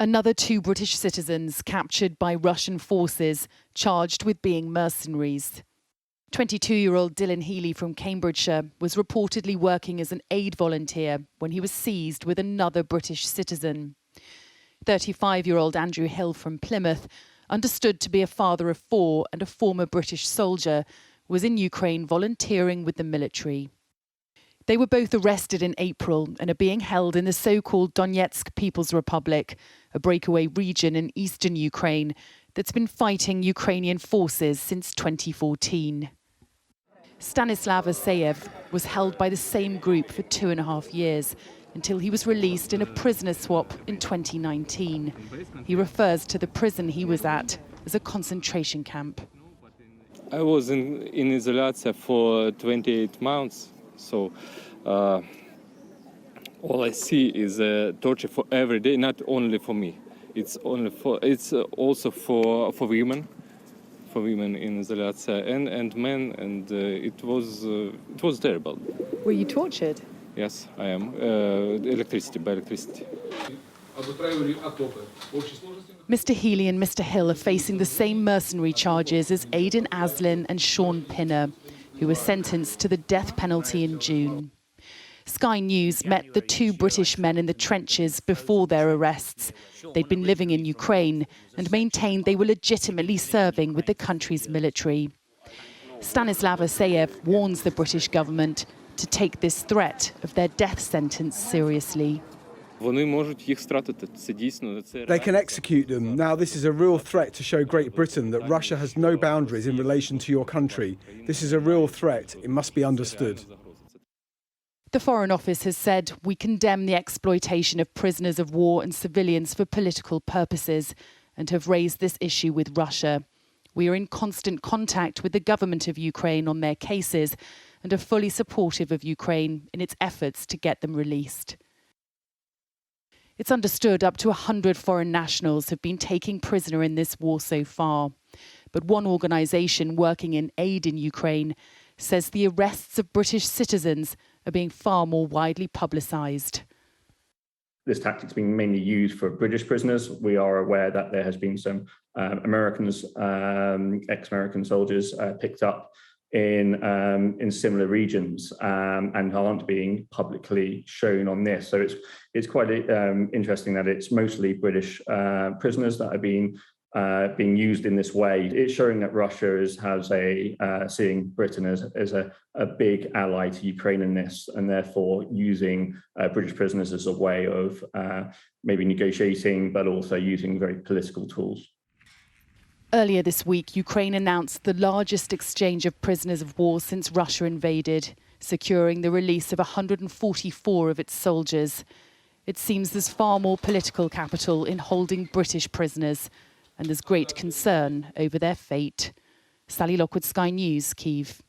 Another 2 British citizens captured by Russian forces, charged with being mercenaries. 22-year-old Dylan Healy from Cambridgeshire was reportedly working as an aid volunteer when he was seized with another British citizen. 35-year-old Andrew Hill from Plymouth, understood to be a father of 4 and a former British soldier, was in Ukraine volunteering with the military. They were both arrested in April and are being held in the so-called Donetsk People's Republic, a breakaway region in eastern Ukraine that's been fighting Ukrainian forces since 2014. Stanislav Asayev was held by the same group for 2.5 years until he was released in a prisoner swap in 2019. He refers to the prison he was at as a concentration camp. I was in isolation for 28 months. So all I see is torture for every day, not only for me. It's also for women in isolation and men, and it was terrible. Were you tortured? Yes, I am. By electricity. Mr. Healy and Mr. Hill are facing the same mercenary charges as Aidan Aslin and Sean Pinner, who were sentenced to the death penalty in June. Sky News met the 2 British men in the trenches before their arrests. They'd been living in Ukraine and maintained they were legitimately serving with the country's military. Stanislav Asayev warns the British government to take this threat of their death sentence seriously. They can execute them. Now, this is a real threat to show Great Britain that Russia has no boundaries in relation to your country. This is a real threat. It must be understood. The Foreign Office has said, we condemn the exploitation of prisoners of war and civilians for political purposes and have raised this issue with Russia. We are in constant contact with the government of Ukraine on their cases and are fully supportive of Ukraine in its efforts to get them released. It's understood up to 100 foreign nationals have been taken prisoner in this war so far. But one organisation working in aid in Ukraine says the arrests of British citizens are being far more widely publicised. This tactic's been mainly used for British prisoners. We are aware that there has been some Americans, ex-American soldiers picked up in similar regions and aren't being publicly shown on this. So it's quite interesting that it's mostly British prisoners that are being used in this way. It's showing that Russia has seeing Britain as a big ally to Ukraine in this, and therefore using British prisoners as a way of maybe negotiating, but also using very political tools. Earlier this week, Ukraine announced the largest exchange of prisoners of war since Russia invaded, securing the release of 144 of its soldiers. It seems there's far more political capital in holding British prisoners, and there's great concern over their fate. Sally Lockwood, Sky News, Kyiv.